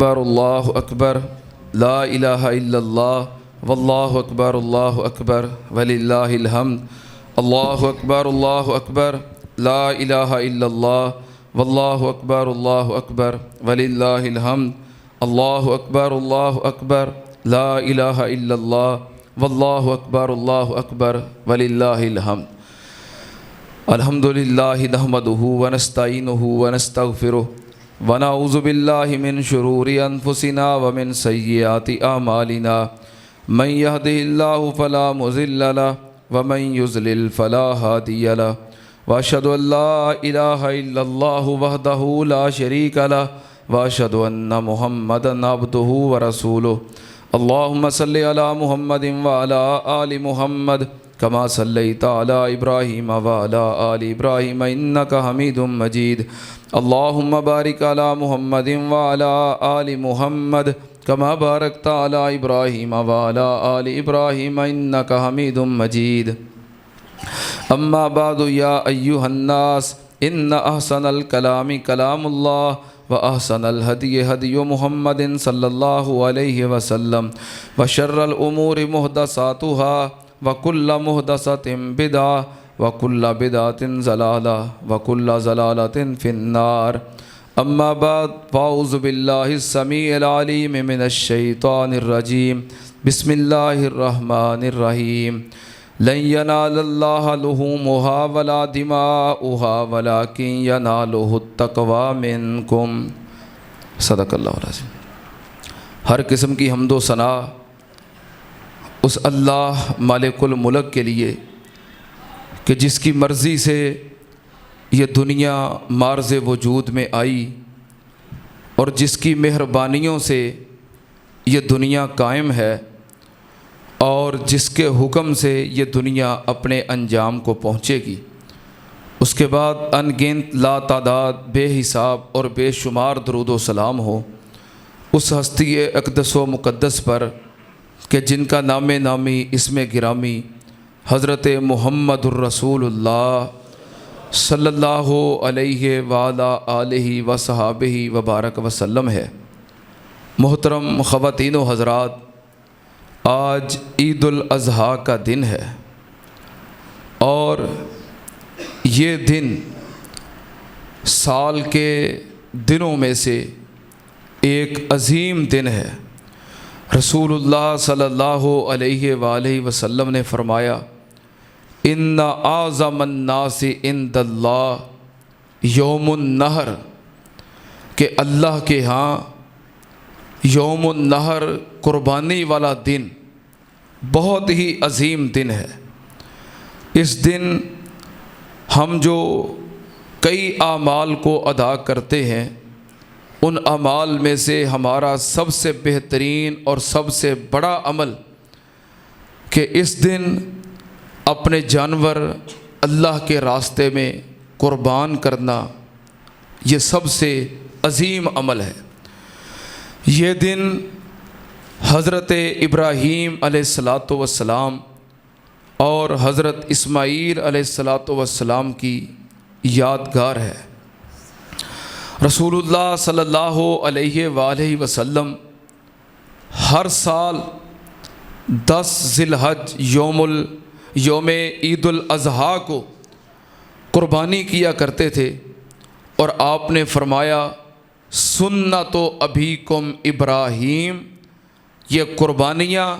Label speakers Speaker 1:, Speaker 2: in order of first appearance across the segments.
Speaker 1: اللہ اکبر لا الہ الا اللہ واللہ اکبر وللہ الحمد اللہ اکبر لا الہ الا اللہ واللہ اکبر وللہ الحمد اللہ اکبر لا الہ الا اللہ واللہ اکبر وللہ الحمد الحمدللہ نحمدہ ونستعینہ ونستغفرہ ونعوذ باللہ من شرور انفسنا ومن سیئات اعمالنا من یہدہ اللہ فلا مضل لہ ومن یضلل فلا ہادی لہ واشہد ان لا الہ الا اللہ وحدہ لا شریک لہ واشہد ان محمدا عبدہ ورسولہ اللہم صلی علی محمد وعلی آل محمد کما صلیت علی ابراہیم وعلی آل ابراہیم انک حمید مجید اللہم بارک علی محمد وعلی آل محمد کما بارکت علی ابراہیم وعلی آل ابراہیم انک حمید مجید اما بعد یا ایہا الناس ان احسن الکلام کلام اللہ واحسن الہدی ہدی محمد صلی اللہ علیہ وسلم وشر الامور محدثاتها وَكُلَّ مُحْدَثَةٍ بِدْعَةٍ وَكُلَّ بِدْعَةٍ ضَلَالَةٍ وَكُلَّ ضَلَالَةٍ فِي النَّارِ اما بعد فاعوذ باللہ السمیع العلیم من الشیطان الرجیم بسم اللہ الرحمن الرحیم لن ینال اللہ لحومها ولا دماؤها ولکن ینالہ التقوی منکم صدق اللہ العظیم۔ ہر قسم کی حمد و ثنا اس اللہ مالک الملک کے لیے کہ جس کی مرضی سے یہ دنیا معرض وجود میں آئی اور جس کی مہربانیوں سے یہ دنیا قائم ہے اور جس کے حکم سے یہ دنیا اپنے انجام کو پہنچے گی۔ اس کے بعد ان گنت لا تعداد بے حساب اور بے شمار درود و سلام ہو اس ہستی اقدس و مقدس پر کہ جن کا نام نامی اسم گرامی حضرت محمد الرسول اللہ صلی اللہ علیہ وآلہ آلہ وصحابہ وبارک وسلم ہے۔ محترم خواتین و حضرات، آج عید الاضحیٰ کا دن ہے اور یہ دن سال کے دنوں میں سے ایک عظیم دن ہے۔ رسول اللہ صلی اللہ علیہ وآلہ وسلم نے فرمایا ان اعظم الناس عند اللہ یوم النحر، کہ اللہ کے ہاں یوم النحر قربانی والا دن بہت ہی عظیم دن ہے۔ اس دن ہم جو کئی اعمال کو ادا کرتے ہیں ان اعمال میں سے ہمارا سب سے بہترین اور سب سے بڑا عمل کہ اس دن اپنے جانور اللہ کے راستے میں قربان کرنا، یہ سب سے عظیم عمل ہے۔ یہ دن حضرت ابراہیم علیہ السلام اور حضرت اسماعیل علیہ السلام کی یادگار ہے۔ رسول اللہ صلی اللہ علیہ وآلہ وسلم ہر سال 10 ذی الحج یوم عید الاضحیٰ کو قربانی کیا کرتے تھے اور آپ نے فرمایا سنت ابیکم ابراہیم، یہ قربانیاں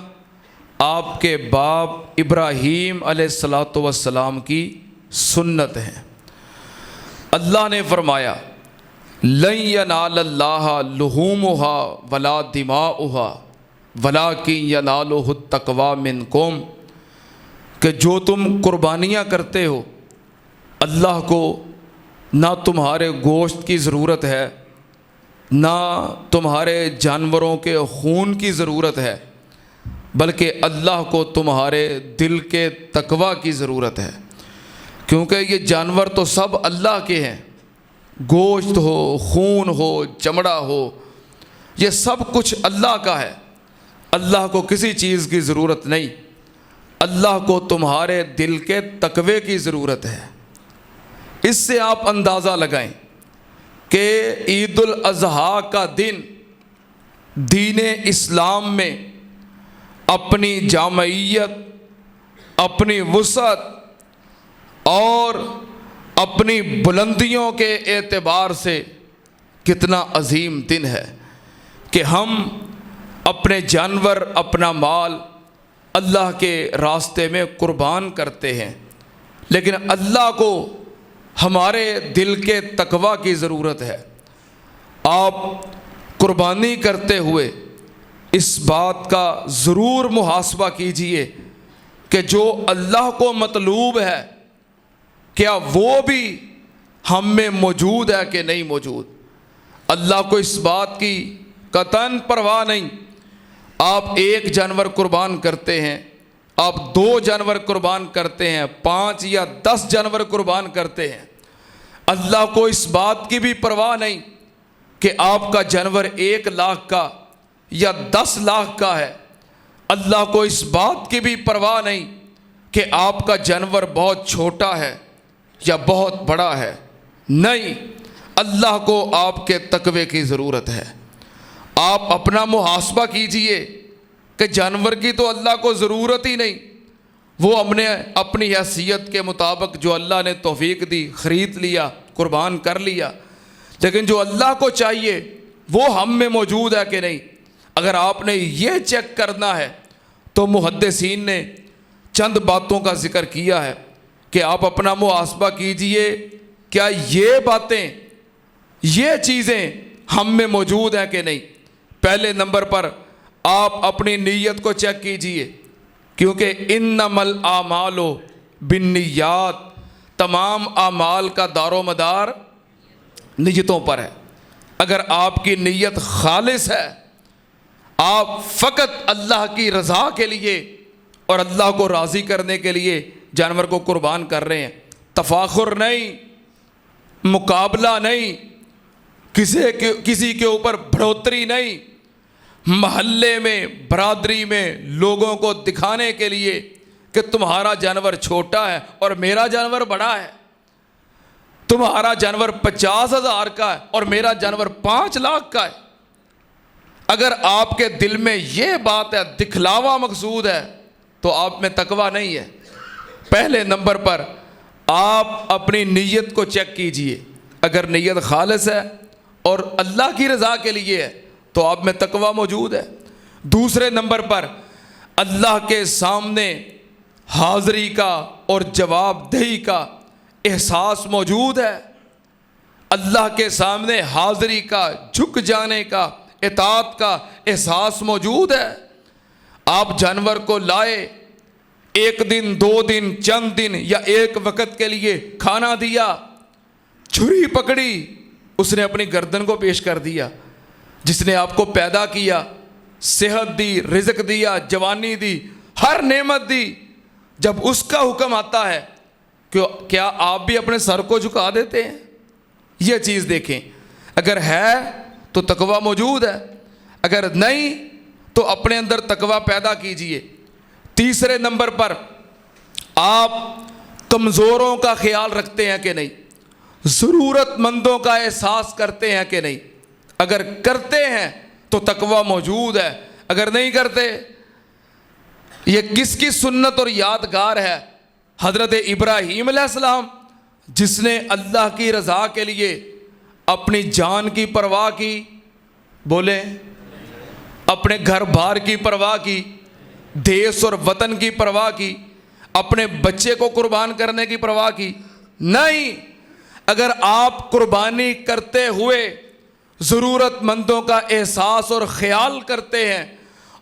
Speaker 1: آپ کے باپ ابراہیم علیہ السلام کی سنت ہیں۔ اللہ نے فرمایا لن ینال اللہ لحومها ولا دماؤها ولکن ینالہ التقوی منکم، کہ جو تم قربانیاں کرتے ہو اللہ کو نہ تمہارے گوشت کی ضرورت ہے نہ تمہارے جانوروں کے خون کی ضرورت ہے، بلکہ اللہ کو تمہارے دل کے تقوی کی ضرورت ہے، کیونکہ یہ جانور تو سب اللہ کے ہیں، گوشت ہو، خون ہو، چمڑا ہو، یہ سب کچھ اللہ کا ہے۔ اللہ کو کسی چیز کی ضرورت نہیں، اللہ کو تمہارے دل کے تقوی کی ضرورت ہے۔ اس سے آپ اندازہ لگائیں کہ عید الاضحیٰ کا دن دین اسلام میں اپنی جامعیت، اپنی وسعت اور اپنی بلندیوں کے اعتبار سے کتنا عظیم دن ہے کہ ہم اپنے جانور، اپنا مال اللہ کے راستے میں قربان کرتے ہیں، لیکن اللہ کو ہمارے دل کے تقویٰ کی ضرورت ہے۔ آپ قربانی کرتے ہوئے اس بات کا ضرور محاسبہ کیجئے کہ جو اللہ کو مطلوب ہے کیا وہ بھی ہم میں موجود ہے کہ نہیں موجود۔ اللہ کو اس بات کی قطعاً پرواہ نہیں۔ آپ 1 جانور قربان کرتے ہیں، آپ 2 جانور قربان کرتے ہیں، 5 یا 10 جانور قربان کرتے ہیں، اللہ کو اس بات کی بھی پرواہ نہیں کہ آپ کا جانور 1 لاکھ کا یا 10 لاکھ کا ہے۔ اللہ کو اس بات کی بھی پرواہ نہیں کہ آپ کا جانور بہت چھوٹا ہے یا بہت بڑا ہے۔ نہیں، اللہ کو آپ کے تقوی کی ضرورت ہے۔ آپ اپنا محاسبہ کیجئے کہ جانور کی تو اللہ کو ضرورت ہی نہیں، وہ ہم نے اپنی حیثیت کے مطابق جو اللہ نے توفیق دی خرید لیا، قربان کر لیا، لیکن جو اللہ کو چاہیے وہ ہم میں موجود ہے کہ نہیں۔ اگر آپ نے یہ چیک کرنا ہے تو محدثین نے چند باتوں کا ذکر کیا ہے کہ آپ اپنا محاسبہ کیجئے، کیا یہ باتیں، یہ چیزیں ہم میں موجود ہیں کہ نہیں۔ پہلے نمبر پر آپ اپنی نیت کو چیک کیجئے، کیونکہ انما الاعمال بالنیات، تمام اعمال کا دار و مدار نیتوں پر ہے۔ اگر آپ کی نیت خالص ہے، آپ فقط اللہ کی رضا کے لیے اور اللہ کو راضی کرنے کے لیے جانور کو قربان کر رہے ہیں، تفاخر نہیں، مقابلہ نہیں، کسی کے اوپر بڑھوتری نہیں، محلے میں، برادری میں لوگوں کو دکھانے کے لیے کہ تمہارا جانور چھوٹا ہے اور میرا جانور بڑا ہے، تمہارا جانور 50,000 کا ہے اور میرا جانور 5 لاکھ کا ہے۔ اگر آپ کے دل میں یہ بات ہے، دکھلاوا مقصود ہے، تو آپ میں تقویٰ نہیں ہے۔ پہلے نمبر پر آپ اپنی نیت کو چیک کیجئے، اگر نیت خالص ہے اور اللہ کی رضا کے لیے ہے تو آپ میں تقویٰ موجود ہے۔ دوسرے نمبر پر اللہ کے سامنے حاضری کا اور جواب دہی کا احساس موجود ہے۔ اللہ کے سامنے حاضری کا، جھک جانے کا، اطاعت کا احساس موجود ہے۔ آپ جانور کو لائے، 1 دن، 2 دن، چند دن یا 1 وقت کے لیے کھانا دیا، چھری پکڑی، اس نے اپنی گردن کو پیش کر دیا۔ جس نے آپ کو پیدا کیا، صحت دی، رزق دیا، جوانی دی، ہر نعمت دی، جب اس کا حکم آتا ہے کیا آپ بھی اپنے سر کو جھکا دیتے ہیں؟ یہ چیز دیکھیں، اگر ہے تو تقویٰ موجود ہے، اگر نہیں تو اپنے اندر تقویٰ پیدا کیجئے۔ تیسرے نمبر پر آپ کمزوروں کا خیال رکھتے ہیں کہ نہیں، ضرورت مندوں کا احساس کرتے ہیں کہ نہیں۔ اگر کرتے ہیں تو تقویٰ موجود ہے، اگر نہیں کرتے، یہ کس کی سنت اور یادگار ہے؟ حضرت ابراہیم علیہ السلام، جس نے اللہ کی رضا کے لیے اپنی جان کی پرواہ کی، بولے، اپنے گھر بار کی پرواہ کی، دیس اور وطن کی پرواہ کی، اپنے بچے کو قربان کرنے کی پرواہ کی؟ نہیں۔ اگر آپ قربانی کرتے ہوئے ضرورت مندوں کا احساس اور خیال کرتے ہیں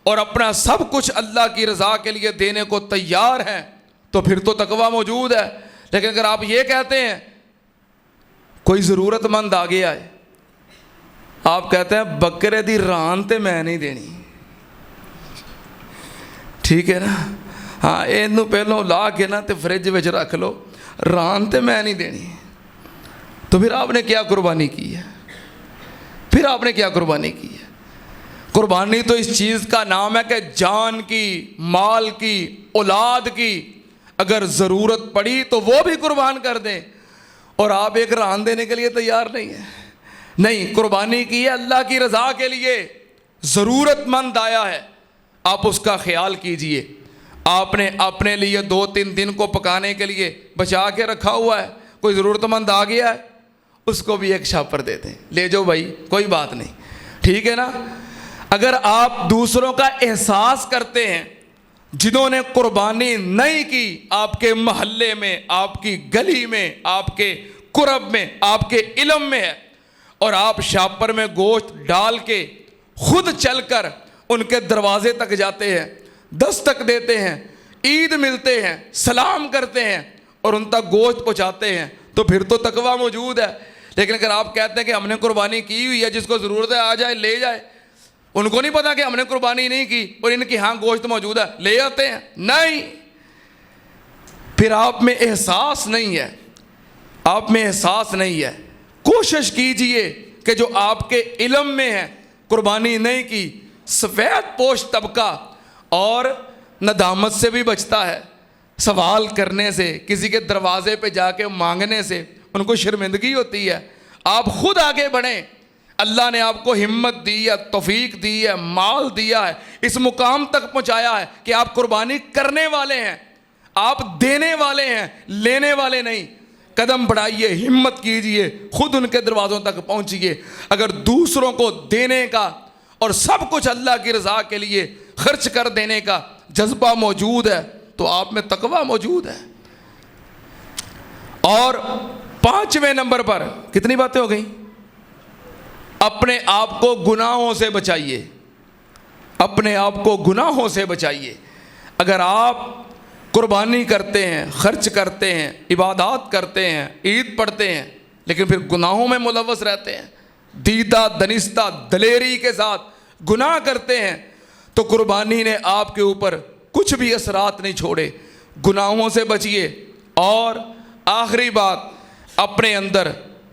Speaker 1: اور اپنا سب کچھ اللہ کی رضا کے لیے دینے کو تیار ہیں تو پھر تو تقویٰ موجود ہے۔ لیکن اگر آپ یہ کہتے ہیں کوئی ضرورت مند آ گیا ہے، آپ کہتے ہیں بکرے دی ران تے میں نہیں دینی، ٹھیک ہے نا، ہاں اینو پہلوں لا کے نا تے فریج وچ رکھ لو، ران تے میں نہیں دینی، تو پھر آپ نے کیا قربانی کی ہے؟ پھر آپ نے کیا قربانی کی ہے؟ قربانی تو اس چیز کا نام ہے کہ جان کی، مال کی، اولاد کی اگر ضرورت پڑی تو وہ بھی قربان کر دیں، اور آپ ایک ران دینے کے لیے تیار نہیں ہیں۔ نہیں، قربانی کی ہے اللہ کی رضا کے لیے، ضرورت مند آیا ہے آپ اس کا خیال کیجئے. آپ نے اپنے لیے 2-3 دن کو پکانے کے لیے بچا کے رکھا ہوا ہے, کوئی ضرورت مند آ گیا ہے, اس کو بھی ایک شاپر دیتے ہیں, لے جاؤ بھائی, کوئی بات نہیں, ٹھیک ہے نا. اگر آپ دوسروں کا احساس کرتے ہیں جنہوں نے قربانی نہیں کی آپ کے محلے میں, آپ کی گلی میں, آپ کے قرب میں, آپ کے علم میں ہے, اور آپ شاپر میں گوشت ڈال کے خود چل کر ان کے دروازے تک جاتے ہیں, دستک دیتے ہیں, عید ملتے ہیں, سلام کرتے ہیں اور ان تک گوشت پہنچاتے ہیں, تو پھر تو تقویٰ موجود ہے. لیکن اگر آپ کہتے ہیں کہ ہم نے قربانی کی ہوئی ہے, جس کو ضرورت ہے آ جائے لے جائے, ان کو نہیں پتا کہ ہم نے قربانی نہیں کی اور ان کی ہاں گوشت موجود ہے, لے آتے ہیں, نہیں, پھر آپ میں احساس نہیں ہے, آپ میں احساس نہیں ہے. کوشش کیجئے کہ جو آپ کے علم میں ہے قربانی نہیں کی, سفید پوش طبقہ اور ندامت سے بھی بچتا ہے, سوال کرنے سے, کسی کے دروازے پہ جا کے مانگنے سے ان کو شرمندگی ہوتی ہے. آپ خود آگے بڑھیں, اللہ نے آپ کو ہمت دی ہے, توفیق دی ہے, مال دیا ہے, اس مقام تک پہنچایا ہے کہ آپ قربانی کرنے والے ہیں, آپ دینے والے ہیں, لینے والے نہیں. قدم بڑھائیے, ہمت کیجئے, خود ان کے دروازوں تک پہنچیے. اگر دوسروں کو دینے کا اور سب کچھ اللہ کی رضا کے لیے خرچ کر دینے کا جذبہ موجود ہے تو آپ میں تقویٰ موجود ہے. اور 5ویں نمبر پر کتنی باتیں ہو گئیں؟ اپنے آپ کو گناہوں سے بچائیے, اپنے آپ کو گناہوں سے بچائیے. اگر آپ قربانی کرتے ہیں, خرچ کرتے ہیں, عبادات کرتے ہیں, عید پڑھتے ہیں, لیکن پھر گناہوں میں ملوث رہتے ہیں, دیدہ دنستہ دلیری کے ساتھ گناہ کرتے ہیں, تو قربانی نے آپ کے اوپر کچھ بھی اثرات نہیں چھوڑے. گناہوں سے بچیے. اور آخری بات, اپنے اندر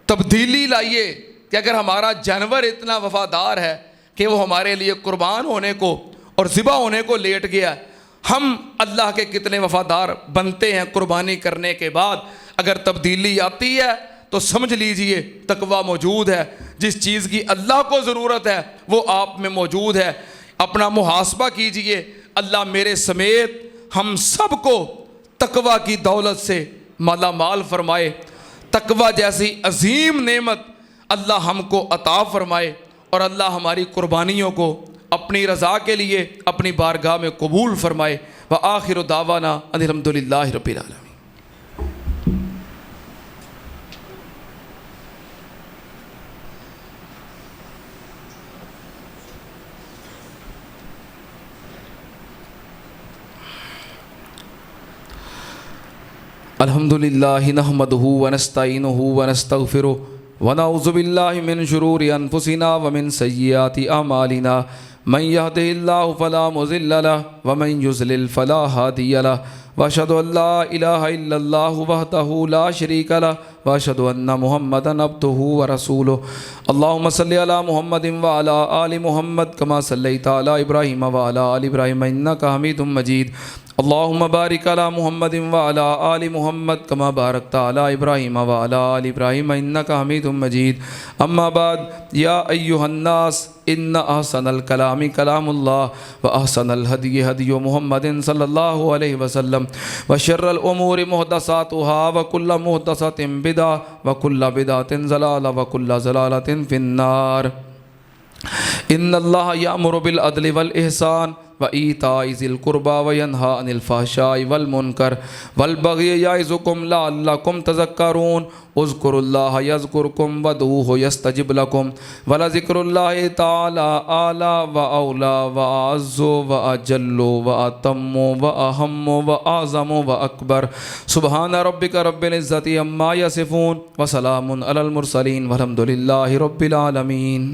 Speaker 1: تبدیلی لائیے کہ اگر ہمارا جانور اتنا وفادار ہے کہ وہ ہمارے لیے قربان ہونے کو اور ذبح ہونے کو لیٹ گیا, ہم اللہ کے کتنے وفادار بنتے ہیں قربانی کرنے کے بعد. اگر تبدیلی آتی ہے تو سمجھ لیجئے تقویٰ موجود ہے. جس چیز کی اللہ کو ضرورت ہے وہ آپ میں موجود ہے. اپنا محاسبہ کیجئے, اللہ میرے سمیت ہم سب کو تقویٰ کی دولت سے مالا مال فرمائے. تقویٰ جیسی عظیم نعمت اللہ ہم کو عطا فرمائے, اور اللہ ہماری قربانیوں کو اپنی رضا کے لیے اپنی بارگاہ میں قبول فرمائے. وآخر دعوانا ان الحمد للہ رب العالمین. الحمد للہ نحمدہ ونستعینہ ونستغفرہ ونعوذ باللہ من شرور انفسنا ومن سیئات اعمالنا من یہدہ اللہ فلا مضل لہ ومن یضلل فلا ہادی لہ واشہد ان لا الہ الا اللہ وحدہ لا شریک لہ واشہد ان محمدا عبدہ ورسولہ. اللہم صلی علی محمد وعلی آل محمد کما صلیت علی ابراہیم وعلی آل ابراہیم انک حمید مجید. اللہم بارک علی محمد وعلی آل محمد کما بارکت علی ابراہیم وعلی آل ابراہیم انک حمید مجید. اما بعد, یا ایہا الناس ان احسن الکلام کلام اللہ واحسن الہدی ہدی محمد صلی اللہ علیہ وسلم وشر الامور محدثاتها وکل محدثۃ بدعہ وکل بدعۃ ضلالہ وکل ضلالۃ فی النار. ان اللہ یأمر بالعدل والاحسان وإیتاء ذی القربى وینہی عن الفحشاء والمنکر والبغی یعظکم لعلکم تذکرون. اذکروا اللہ یذکرکم وادعوہ یستجب لکم ولذکر اللہ تعالی اعلی واولی واعز واجل واتم واہم واعظم واکبر. سبحان ربک رب العزۃ عما یصفون وسلام علی المرسلین والحمد للہ رب العالمین.